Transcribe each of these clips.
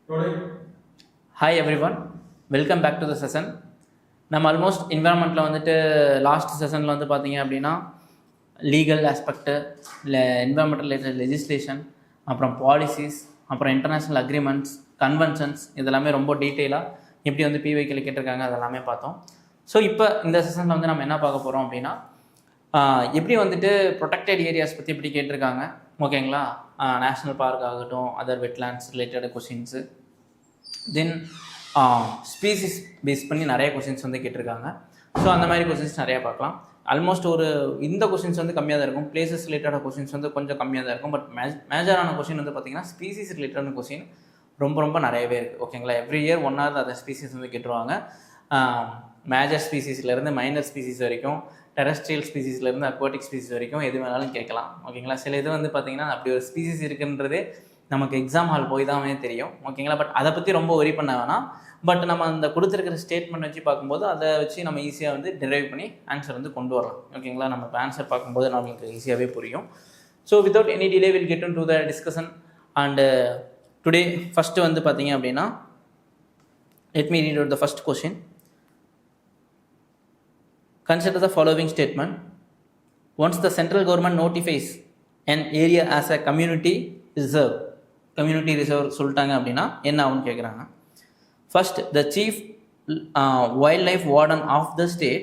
Hi everyone, welcome back to the session. நம்ம almost என்விரான்மெண்ட்டில் வந்துட்டு last செஷனில் வந்து பார்த்தீங்க அப்படின்னா லீகல் ஆஸ்பெக்ட்டு இல்லை என்விரான்மெண்டல் ரிலேட்டட் லெஜிஸ்லேஷன், அப்புறம் பாலிசிஸ், அப்புறம் இன்டர்நேஷ்னல் அக்ரிமெண்ட்ஸ், கன்வென்ஷன்ஸ் இதெல்லாமே ரொம்ப டீட்டெயிலாக எப்படி வந்து பிவைக்கில் கேட்டிருக்காங்க அதெல்லாமே பார்த்தோம். ஸோ இப்போ இந்த செஷனில் வந்து நம்ம என்ன பார்க்க போகிறோம் அப்படின்னா எப்படி வந்துட்டு ப்ரொடெக்டட் ஏரியாஸ் பற்றி எப்படி கேட்டிருக்காங்க, ஓகேங்களா? நேஷ்னல் பார்க் ஆகட்டும், அதர் வெட்லேண்ட்ஸ் ரிலேட்டட் கொஷின்ஸு, தென் ஸ்பீசிஸ் பேஸ் பண்ணி நிறைய கொஷின்ஸ் வந்து கேட்டிருக்காங்க. ஸோ அந்த மாதிரி கொஷின்ஸ் நிறையா பார்க்கலாம். ஆல்மோஸ்ட் இந்த கொஷின்ஸ் வந்து கம்மியாக தான் இருக்கும். பிளேசஸ் ரிலேட்டடான கொஷின்ஸ் வந்து கொஞ்சம் கம்மியாக தான் இருக்கும். பட் மேஜரான கொஷின் வந்து பார்த்திங்கன்னா ஸ்பீசிஸ் ரிலேட்டடான கொஷின் ரொம்ப நிறையவே இருக்குது, ஓகேங்களா? எவ்ரி இயர் 1 hour அந்த ஸ்பீசிஸ் வந்து கேட்டுருவாங்க. மேஜர் ஸ்பீசிஸ்லேருந்து மைனர் ஸ்பீசிஸ் வரைக்கும், டெரஸ்ட்ரியல் ஸ்பீசிஸ்லேருந்து அக்வாட்டிக் ஸ்பீசிஸ் வரைக்கும் எது வேணாலும் கேட்கலாம், ஓகேங்களா? சில இது வந்து பார்த்திங்கன்னா அப்படி ஒரு ஸ்பீசிஸ் இருக்குன்றதே நமக்கு எக்ஸாம் ஹால் போய் தான் தெரியும், ஓகேங்களா? பட் அதை பற்றி ரொம்ப ஒரி பண்ண வேணாம். பட் நம்ம அந்த கொடுத்துருக்கிற ஸ்டேட்மெண்ட் வச்சு பார்க்கும்போது அதை வச்சு நம்ம ஈஸியாக வந்து டிரைவ் பண்ணி ஆன்சர் வந்து கொண்டு வரலாம், ஓகேங்களா? நம்ம இப்போ ஆன்சர் பார்க்கும்போது நம்மளுக்கு ஈஸியாகவே புரியும். So without any delay will get to the discussion. And today first வந்து பார்த்தீங்க அப்படின்னா let me read out the first question. Consider the following statement. Once the central government notifies an area as a community reserve சொல்லிட்டாங்க அப்படின்னா என்ன ஆகும்னு கேட்குறாங்க. First, the chief wildlife warden of the state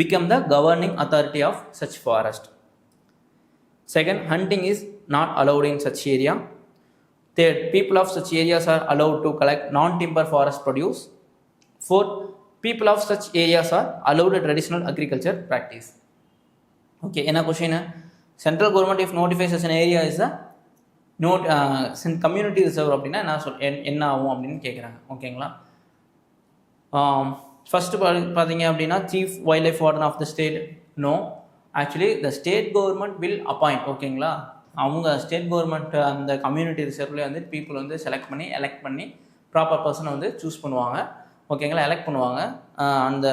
become the governing authority of such forest. Second, hunting is not allowed in such area. Third, people of such areas are allowed to collect non-timber forest produce. Fourth, people of such areas are allowed a traditional agriculture practice. Okay, என்ன question? Central government if notifies such an area is a community reserve அப்படின்னா என்ன ஆகும் அப்படின்னு கேட்குறாங்க, ஓகேங்களா? First பார்த்தீங்க அப்படின்னா chief wildlife warden of the state, no. Actually the state government will appoint, ஓகேங்களா? அவங்க ஸ்டேட் கவர்மெண்ட் அந்த கம்யூனிட்டி ரிசர்வ்லேயே வந்து பீப்புள் வந்து எலெக்ட் பண்ணி ப்ராப்பர் பர்சனை வந்து சூஸ் பண்ணுவாங்க, ஓகேங்களா? எலெக்ட் பண்ணுவாங்க. அந்த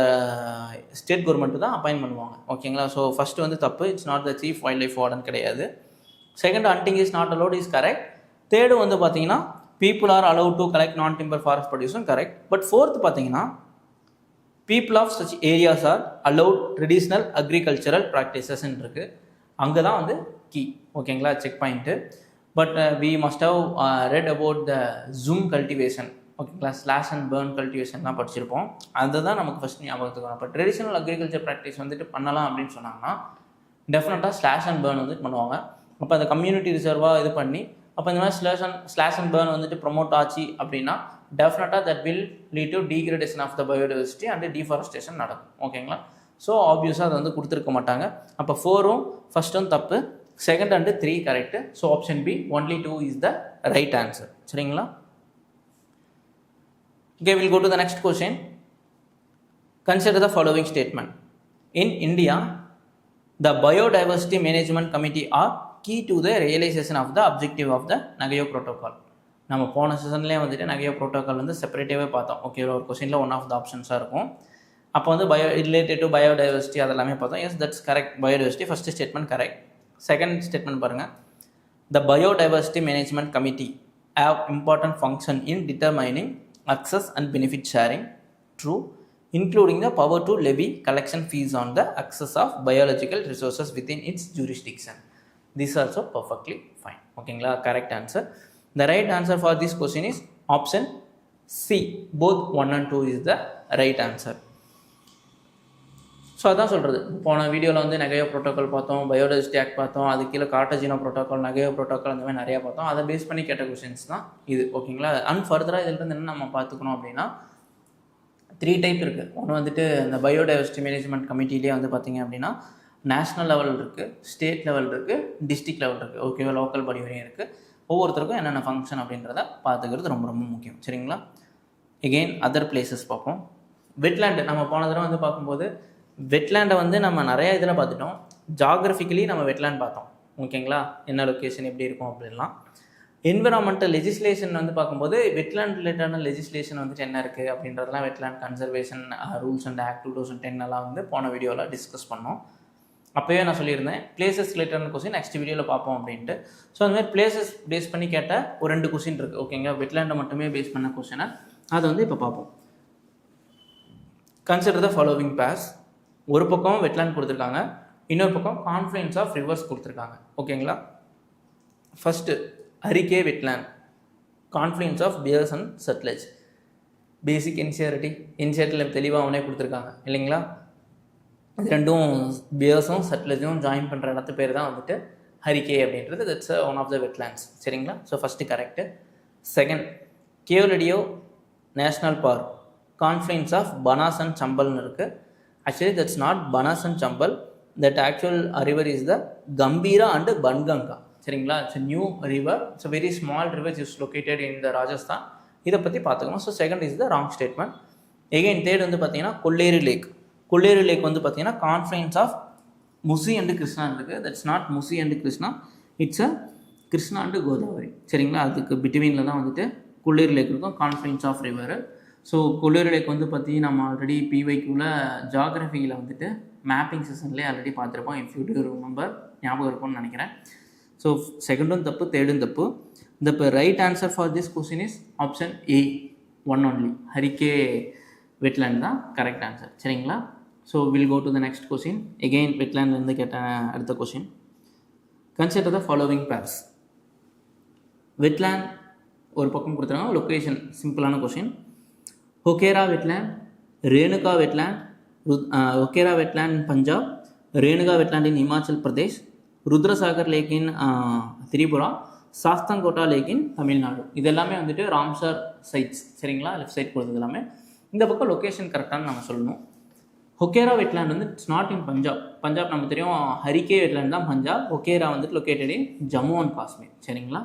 ஸ்டேட் கவர்மெண்ட்டு தான் அப்பாயின்ட் பண்ணுவாங்க, ஓகேங்களா? ஸோ ஃபஸ்ட்டு வந்து தப்பு, it's not the chief wildlife warden கிடையாது. Second, hunting is not allowed is correct. Third வந்து பார்த்தீங்கன்னா people are allowed to collect non timber forest ப்ரொடியூஸும் கரெக்ட். பட் ஃபோர்த் பார்த்தீங்கன்னா people of such areas are allowed traditional agricultural ப்ராக்டிசஸ்ன்னு இருக்குது. அங்கே தான் வந்து கீ, ஓகேங்களா? Checkpoint. But we must have read about the jhum cultivation, ஓகேங்களா? ஸ்லாஷ் அண்ட் பேர்ன் கல்டிவேஷன்லாம் படிச்சிருப்போம். அதுதான் நமக்கு ஃபஸ்ட் ஞாபகத்துக்கு வரும். இப்போ ட்ரெடிஷ்னல் அக்ரிகல்ச்சர் ப்ராக்டிஸ் வந்துட்டு பண்ணலாம் அப்படின்னு சொன்னாங்கன்னா டெஃபினட்டாக ஸ்லாஷ் அண்ட் பேர்ன் வந்துட்டு பண்ணுவாங்க. அப்போ அந்த கம்யூனிட்டி ரிசர்வாக இது பண்ணி அப்போ இந்த மாதிரி ஸ்லாஷ் அண்ட் பேர்ன் வந்துட்டு ப்ரொமோட் ஆச்சு அப்படின்னா டெஃபினட்டாக that will lead to degradation of the biodiversity and deforestation நடக்கும், ஓகேங்களா? ஸோ ஆப்வியஸாக அதை வந்து கொடுத்துருக்க மாட்டாங்க. அப்போ 4ம் ஃபஸ்ட்டும் தப்பு, second and 3 correct. So option B only 2 is the right answer, சரிங்களா? Okay, we'll go to the next question. Consider the following statement. In India, the Biodiversity Management Committee are key to the realization of the objective of the Nagoya Protocol. நம்ம போன செஷன்லேயே வந்துட்டு நகையோ protocol வந்து செப்பரேட்டிவாகவே பார்த்தோம், okay? ஒரு கொஸ்டினில் one of த ஆப்ஷன்ஸாக இருக்கும். அப்போ வந்து ரிலேட்டட் டு பயோடைவர்சிட்டி அதெல்லாமே பார்த்தோம். Yes, that's correct. Biodiversity first statement correct. Second statement பாருங்கள். The biodiversity management committee have important function in determining access and benefit sharing, true, including the power to levy collection fees on the access of biological resources within its jurisdiction. This is also perfectly fine, okayங்களா? correct answer. The right answer for this question is option C. Both 1 and 2 is the right answer. So அதான் சொல்கிறது. போன வீடியோவில் வந்து நகையோ protocol பார்த்தோம், biodiversity act பார்த்தோம், அது கீழே கார்டஜினோ protocol, நகையோ protocol, அந்த மாதிரி நிறையா பார்த்தோம். அதை பேஸ் பண்ணி கேட்ட கொஷின்ஸ் தான் இது, ஓகேங்களா? அண்ட் ஃபர்தராக இதிலிருந்து என்ன நம்ம பார்த்துக்கணும் அப்படின்னா 3 டைப் இருக்குது. ஒன்று வந்துட்டு இந்த பயோடைவர்சிட்டி மேனேஜ்மெண்ட் கமிட்டிலேயே வந்து பார்த்திங்க அப்படின்னா நேஷ்னல் லெவல் இருக்குது, ஸ்டேட் லெவல் இருக்குது, டிஸ்ட்ரிக்ட் லெவல் இருக்குது, ஓகேவா? லோக்கல் பாடி வரையும் இருக்குது. ஒவ்வொருத்தருக்கும் என்னென்ன ஃபங்க்ஷன் அப்படின்றத பார்த்துக்கிறது ரொம்ப முக்கியம், சரிங்களா? எகெயின் அதர் பிளேசஸ் பார்ப்போம். வெட்லேண்டு நம்ம போன தடவை வந்து பார்க்கும்போது வெட்லேண்டை வந்து நம்ம நிறையா இதில் பார்த்துட்டோம். ஜாகிரபிக்கலி நம்ம வெட்லேண்ட் பார்த்தோம், ஓகேங்களா? என்ன லொக்கேஷன் எப்படி இருக்கும் அப்படின்லாம். என்விரான்மெண்டல் லெஜிஸ்லேஷன் வந்து பார்க்கும்போது வெட்லேண்ட் ரிலேட்டடான லெஜிஸ்லேஷன் வந்துட்டு என்ன இருக்குது அப்படின்றதெல்லாம் wetland conservation rules and act 2010 எல்லாம் வந்து போன வீடியோவில் டிஸ்கஸ் பண்ணோம். அப்போவே நான் சொல்லியிருந்தேன் பிளேசஸ் ரிலேட்டடான கொஸ்டின் நெக்ஸ்ட் வீடியோவில் பார்ப்போம் அப்படின்ட்டு. ஸோ அந்த மாதிரி பிளேசஸ் பேஸ் பண்ணி கேட்ட ஒரு 2 கொஸ்டின் இருக்குது. ஓகேங்களா, வெட்லேண்டை மட்டுமே பேஸ் பண்ண கொஸ்டினை அதை வந்து இப்போ பார்ப்போம். Consider the following pairs. ஒரு பக்கம் வெட்லேண்ட் கொடுத்துருக்காங்க, இன்னொரு பக்கம் கான்ஃப்ளூயன்ஸ் ஆஃப் ரிவர்ஸ் கொடுத்துருக்காங்க. ஓகேங்களா, first Harike wetland, confluence of Beas and Sutlej. Basic இன்சியரிட்டியில் தெளிவாக அவனே கொடுத்துருக்காங்க இல்லைங்களா. இது ரெண்டும் பியர்ஸும் சட்லெஜும் ஜாயின் பண்ணுற இடத்து பேர் தான் வந்துட்டு ஹரிகே அப்படின்றது. That's one of the wetlands. சரிங்களா, so first correct. Second, Keoladeo national park, confluence of Banas and சம்பல்னு இருக்குது. Actually that's not Banas and Chambal, that actual river is the Gambhira and Banganga. சரிங்களா, it's new river, it's very small river is located in the Rajasthan. இதை பற்றி பார்த்துக்கணும். So second is the wrong statement. Again third வந்து பார்த்தீங்கன்னா Kolleru lake. Kolleru lake வந்து பார்த்தீங்கன்னா confluence of Musi and Krishna இருக்குது. That's not Musi and Krishna, it's a Krishna and Godavari. சரிங்களா, அதுக்கு பிட்வீனில் தான் வந்துட்டு கொல்லேரி லேக் இருக்கும், confluence of river. So Kolleru lake வந்து பார்த்தீங்கன்னா நம்ம ஆல்ரெடி பிவைக்குள்ள ஜாகிரஃபியில் வந்துட்டு மேப்பிங் செஷன்லேயே ஆல்ரெடி பார்த்துருப்போம். இஃப் யூ டு ரிமெம்பர், ஞாபகம் இருக்கும்னு நினைக்கிறேன். ஸோ செகண்டும் தப்பு, தேர்டும் தப்பு. The right answer for this question is option A, one only. Harike wetland தான் கரெக்ட் ஆன்சர். சரிங்களா, so will go to the next question. Again வெட்லேண்ட்லேருந்து கேட்ட அடுத்த question. Consider the following pairs. Wetland ஒரு பக்கம் கொடுத்துருக்காங்க, லொக்கேஷன் சிம்பிளான question. Hokera wetland, Renuka wetland, Hokera wetland in Punjab, Renuka wetland in Himachal Pradesh, Rudrasagar lake in Tripura, Sasthamkotta lake in Tamil Nadu. இது எல்லாமே வந்துட்டு ராம்சார் சைட்ஸ். சரிங்களா, லெஃப்ட் சைட் கொடுத்தது எல்லாமே. இந்த பக்கம் லொக்கேஷன் கரெக்டானு நம்ம சொல்லணும். ஹொகேரா வெட்லேண்ட் வந்து it's not in Punjab. Punjab நமக்கு தெரியும், ஹரிகே வெட்லேண்ட் தான் பஞ்சாப். ஹொகேரா வந்துட்டு located in Jammu and Kashmir. சரிங்களா,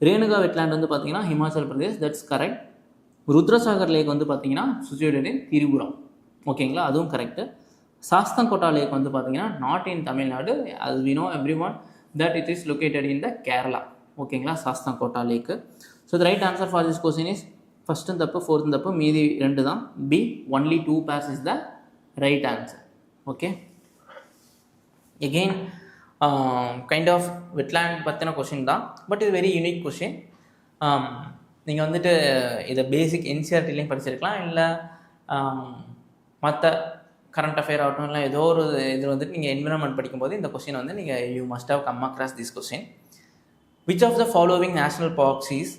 ரேணுகா வெட்லேண்ட் வந்து பார்த்தீங்கன்னா ஹிமாச்சல் பிரதேஷ், தட்ஸ் கரெக்ட். ருத்ரசாகர் லேக் வந்து பார்த்தீங்கன்னா சிச்சுவேட்டட் இன் திரிபுரா. ஓகேங்களா, அதுவும் கரெக்டு. சாஸ்தாங்கோட்டா லேக் வந்து பார்த்தீங்கன்னா நாட் இன் தமிழ்நாடு, அது we know every one that it is located in the Kerala. ஓகேங்களா, Sasthamkotta lake. So the right answer for this question is ஃபஸ்ட்டும் தப்பு, ஃபோர்த்தும் தப்பு, மீதி 2 தான். B, only 2 pairs is the right answer. Okay, again kind of wetland பற்றின question தான், but இது வெரி யூனிக் கொஷின். நீங்கள் வந்துட்டு இதை பேசிக் என்சிஆர்டிலையும் படிச்சிருக்கலாம், இல்லை மற்ற கரண்ட் அஃபேர் ஆகட்டும், இல்லை ஏதோ ஒரு இதில் வந்துட்டு நீங்கள் என்விரான்மெண்ட் படிக்கும்போது இந்த கொஸ்டின் வந்து நீங்கள் you must have come across this question. Which of the following national parks is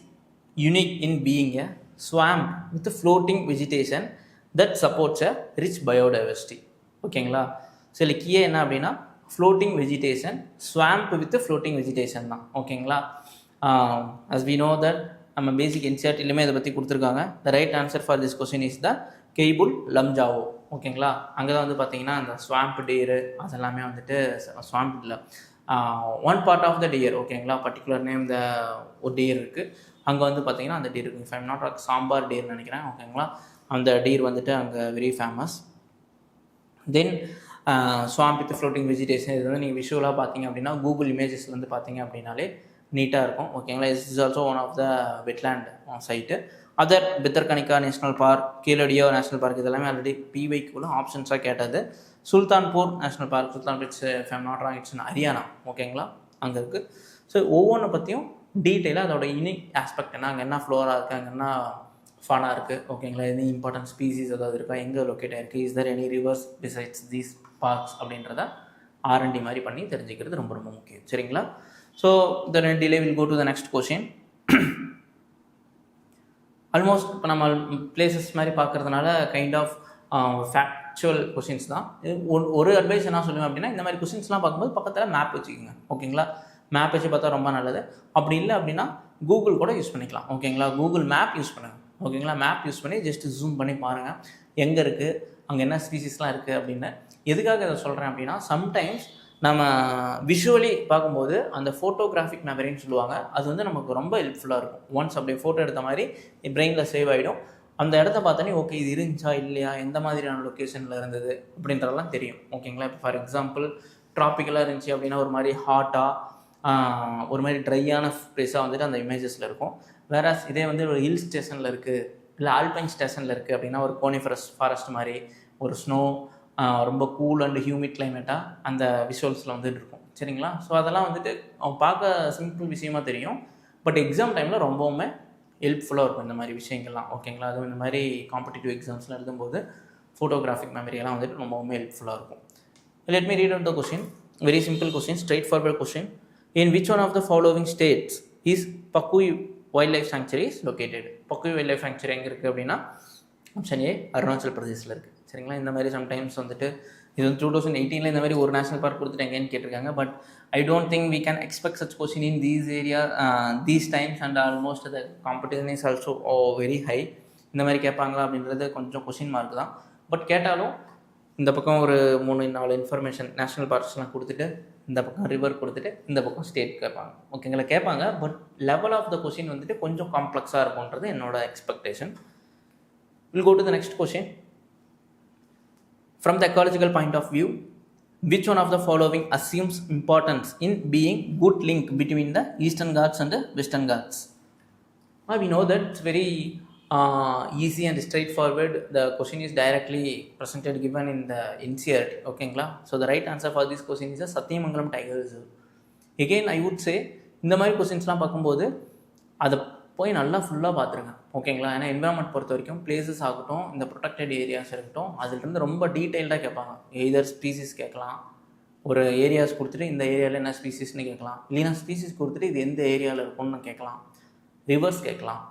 unique in being a swamp with a floating vegetation that supports a rich biodiversity? ஓகேங்களா, ஸோ இல்லை கீழே என்ன அப்படின்னா floating vegetation, swamp with floating vegetation தான். ஓகேங்களா, as we know that நம்ம பேசிக் என்சிஆர்டிலையுமே இதை பற்றி கொடுத்துருக்காங்க. The right answer for this question is the Keibul Lamjao. ஓகேங்களா, அங்கே தான் வந்து பார்த்தீங்கன்னா அந்த ஸ்வாம்ப் டீரு அதெல்லாமே வந்துட்டு ஸ்வாம்ப் இல்லை, one part of the deer. ஓகேங்களா, பர்டிகுலர் நேம் த ஒரு டியர் இருக்குது அங்கே வந்து பார்த்தீங்கன்னா அந்த டீர் இருக்குது. இஃப் ஐம் நாட் சாம்பார் டீர்னு நினைக்கிறேன். ஓகேங்களா, அந்த டீர் வந்துட்டு அங்கே very famous. Then swamp with floating vegetation, இது வந்து நீங்கள் விஷுவலாக பார்த்தீங்க அப்படின்னா கூகுள் இமேஜஸில் வந்து பார்த்தீங்க அப்படின்னாலே நீட்டாக இருக்கும். ஓகேங்களா, is is also one of the wetland site. Other Bhitarkanika national park, கீழடியோ நேஷ்னல் பார்க், இதெல்லாமே ஆல்ரெடி பிவைக்குள்ள ஆப்ஷன்ஸாக கேட்டது. Sultanpur national park, Sultanpur it's if I'm not wrong it's in Haryana. ஓகேங்களா, அங்கே இருக்குது. ஸோ ஒவ்வொன்றை பற்றியும் டீட்டெயிலாக அதோட யூனிக் ஆஸ்பெக்ட் என்ன, அங்கே என்ன ஃப்ளோராக இருக்குது, அங்கே என்ன ஃபானாக இருக்குது. ஓகேங்களா, எது இம்பார்ட்டன்ட் ஸ்பீசிஸ் ஏதாவது இருக்கா, எங்கே லொக்கேட் ஆகிருக்கு, is there any rivers besides these parks அப்படின்றத R&D மாதிரி பண்ணி தெரிஞ்சுக்கிறது ரொம்ப ரொம்ப முக்கியம். சரிங்களா, so the delay will go to the next question. Almost இப்போ நம்ம பிளேசஸ் மாதிரி பார்க்குறதுனால கைண்ட் ஆஃப் ஃபேக்சுவல் கொஷின்ஸ் தான். ஒரு அட்வைஸ் என்ன சொல்லுவேன் அப்படின்னா, இந்த மாதிரி கொஷின்ஸ்லாம் பார்க்கும்போது பக்கத்தில் மேப் வச்சுக்கோங்க. ஓகேங்களா, மேப் வச்சு பார்த்தா ரொம்ப நல்லது. அப்படி இல்லை அப்படின்னா கூகுள் கூட யூஸ் பண்ணிக்கலாம். ஓகேங்களா, கூகுள் மேப் யூஸ் பண்ணுங்கள். ஓகேங்களா, மேப் யூஸ் பண்ணி ஜஸ்ட் ஜூம் பண்ணி பாருங்கள் எங்கே இருக்குது, அங்கே என்ன ஸ்பீசிஸ்லாம் இருக்குது அப்படின்னு. எதுக்காக இதை சொல்கிறேன் அப்படின்னா, சம்டைம்ஸ் நம்ம விஷுவலி பார்க்கும்போது அந்த ஃபோட்டோகிராஃபிக் மெமரின்னு சொல்லுவாங்க, அது வந்து நமக்கு ரொம்ப ஹெல்ப்ஃபுல்லாக இருக்கும். ஒன்ஸ் அப்படியே ஃபோட்டோ எடுத்த மாதிரி பிரெயினில் சேவ் ஆகிடும். அந்த இடத்த பார்த்தோன்னே ஓகே இது இருந்துச்சா இல்லையா, எந்த மாதிரியான லொக்கேஷனில் இருந்தது அப்படின்றதெல்லாம் தெரியும். ஓகேங்களா, இப்போ ஃபார் எக்ஸாம்பிள் ட்ராபிக்கலாக இருந்துச்சு அப்படின்னா ஒரு மாதிரி ஹாட்டாக ஒரு மாதிரி ட்ரையான ப்ளேஸாக வந்துட்டு அந்த இமேஜஸில் இருக்கும். வேறாஸ் இதே வந்து ஒரு ஹில் ஸ்டேஷனில் இருக்குது, இல்லை ஆல்பைன் ஸ்டேஷனில் இருக்குது அப்படின்னா ஒரு கோனிஃபரஸ் ஃபாரஸ்ட் மாதிரி, ஒரு ஸ்னோ ரொம்ப கூல் அண்ட் ஹியூமிட் கிளைமேட்டாக அந்த விஷுவல்ஸில் வந்துட்டு இருக்கும். சரிங்களா? ஸோ அதெல்லாம் வந்துட்டு அவன் பார்க்க சிம்பிள் விஷயமா தெரியும், பட் எக்ஸாம் டைமில் ரொம்பவுமே ஹெல்ப்ஃபுல்லாக இருக்கும் இந்த மாதிரி விஷயங்கள்லாம். ஓகேங்களா? அதுவும் இந்த மாதிரி காம்படிட்டிவ் எக்ஸாம்ஸ்லாம் எழுதும்போது ஃபோட்டோகிராஃபிக் மெமரியெல்லாம் வந்துட்டு ரொம்பவுமே ஹெல்ப்ஃபுல்லாக இருக்கும். Let me read out the question. Very simple question, straightforward question. In which one of the following states is Pakui Wildlife Sanctuary is located? Pakui Wildlife Sanctuary எங்கே இருக்குது அப்படின்னா ஆப்ஷன் ஏ அருணாச்சல் பிரதேசில் இருக்குது. சரிங்களா? இந்த மாதிரி சம்டைம்ஸ் வந்துட்டு இது வந்து 2018 இந்த மாதிரி ஒரு நேஷனல் பார்க் கொடுத்துட்டு எங்கேன்னு கேட்டிருக்காங்க. But I don't think we can expect such question in these area these times and almost the competition is also very high. இந்த மாதிரி கேட்பாங்களா அப்படின்றது கொஞ்சம் கொஸ்டின் மார்க் தான். பட் கேட்டாலும் இந்த பக்கம் ஒரு 3-4 இன்ஃபர்மேஷன் நேஷ்னல் பார்க்ஸ்லாம் கொடுத்துட்டு, இந்த பக்கம் ரிவர் கொடுத்துட்டு, இந்த பக்கம் ஸ்டேட் கேட்பாங்க. ஓகேங்களா? கேட்பாங்க, but level of the question வந்துட்டு கொஞ்சம் காம்ப்ளெக்ஸாக இருக்கும்ன்றது என்னோட expectation. Will go to the next question. From the ecological point of view, which one of the following assumes importance in being good link between the Eastern Ghats and the Western Ghats? We know that it's very easy and straightforward. The question is directly presented given in the NCERT. ஓகேங்களா? So the right answer for this question is a Satyamangalam Tiger Reserve. Again I would say இந்த மாதிரி கொஸ்டின்ஸ்லாம் பார்க்கும்போது அதை போய் நல்லா ஃபுல்லாக பார்த்துருங்க. ஓகேங்களா? ஏன்னா என்விரான்மெண்ட் பொறுத்த வரைக்கும் பிளேசஸ் ஆகட்டும், இந்த ப்ரொடெக்டட் ஏரியாஸ் இருக்கட்டும், அதுலேருந்து ரொம்ப டீட்டெயில்டாக கேட்பாங்க. எய்தர் ஸ்பீசிஸ் கேட்கலாம், ஒரு ஏரியாஸ் கொடுத்துட்டு இந்த ஏரியாவில் என்ன ஸ்பீசிஸ்னு கேட்கலாம், இல்லைனா ஸ்பீசிஸ் கொடுத்துட்டு இது எந்த ஏரியாவில் இருக்கும்னு கேட்கலாம், ரிவர்ஸ் கேட்கலாம்.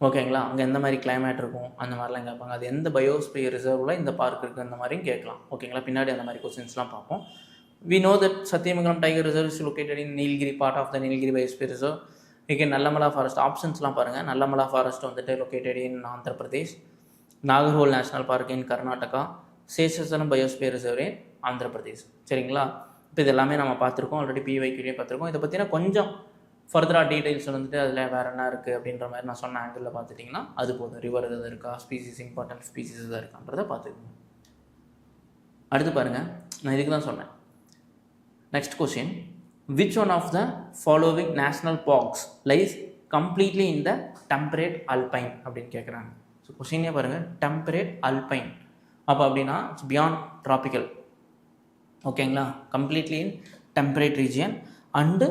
ஓகேங்களா? அங்கே எந்த மாதிரி கிளைமேட் இருக்கும் அந்த மாதிரிலாம் கேட்பாங்க. அது எந்த பயோஸ்பியர் ரிசர்வில் இந்த பார்க் இருக்குது அந்த மாதிரியும் கேட்கலாம். ஓகேங்களா? பின்னாடி அந்த மாதிரி கொஸ்டின்ஸ்லாம் பார்ப்போம். We know that Satyamangalam Tiger Reserve is located in Nilgiri, part of the Nilgiri Biosphere Reserve. Again, Nallamala Forest ஆப்ஷன்ஸ்லாம் பாருங்கள். Nallamala Forest வந்துட்டு located in Andhra Pradesh, Nagarhole National Park in Karnataka, Seshasalam Biosphere Reserve in Andhra Pradesh. சரிங்களா? இப்போ இது எல்லாமே நம்ம பார்த்துருக்கோம், already பிவைக்யூலேயே பார்த்துருக்கோம். இதை பற்றினா கொஞ்சம் ஃபர்தராக டீட்டெயில்ஸ் வந்துட்டு அதில் வேறு என்ன இருக்குது அப்படின்ற மாதிரி நான் சொன்ன ஆங்கிளில் பார்த்துட்டிங்கன்னா அது போதும். ரிவர் எதாவது இருக்கா, ஸ்பீசிஸ் இம்பார்ட்டன்ட் ஸ்பீசிஸ் எதாவது இருக்கான்றதை பார்த்துக்கோங்க. அடுத்து பாருங்கள், நான் இதுக்கு தான் சொன்னேன். Next question, which one of the following national parks lies completely in the temperate alpine அப்படின்னு கேட்குறாங்க. ஸோ கொஸ்டினே பாருங்கள், temperate alpine அப்போ அப்படின்னா இட்ஸ் பியாண்ட் ட்ராபிக்கல். ஓகேங்களா? Completely in temperate region and